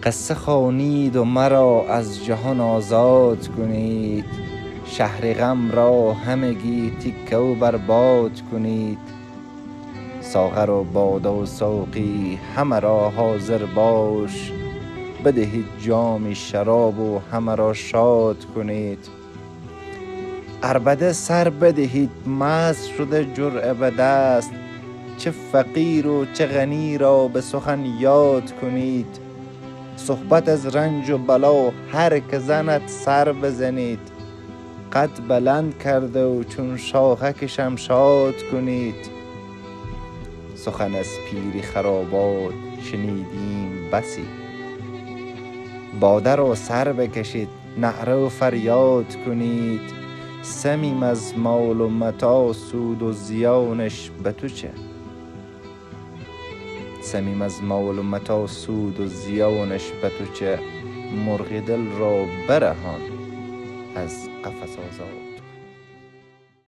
قصه خوانید و مرا از جهان آزاد کنید. شهر غم را همگی تکه و برباد کنید. ساغر و باده و ساقی همه را حاضر باش. بدهید جام شراب و همه را شاد کنید. عربده سر بدهید مست شده جرعه به دست. چه فقیر و چه غنی را به سخن یاد کنید. صحبت از رنج و بلا هر که زند سر بزنید. قد بلند کرده و چون شاخک شمشاد کنید. سخن از پیر خرابات شنیدیم بسی. باده را سر بکشید نعره و فریاد کنید. صمیم از مال و متاع سود و زیانش به تو چه؟ صمیم از مال و متاع سود و زیانش به تو چه؟ مرغ دل را برهان از قفس آزاد.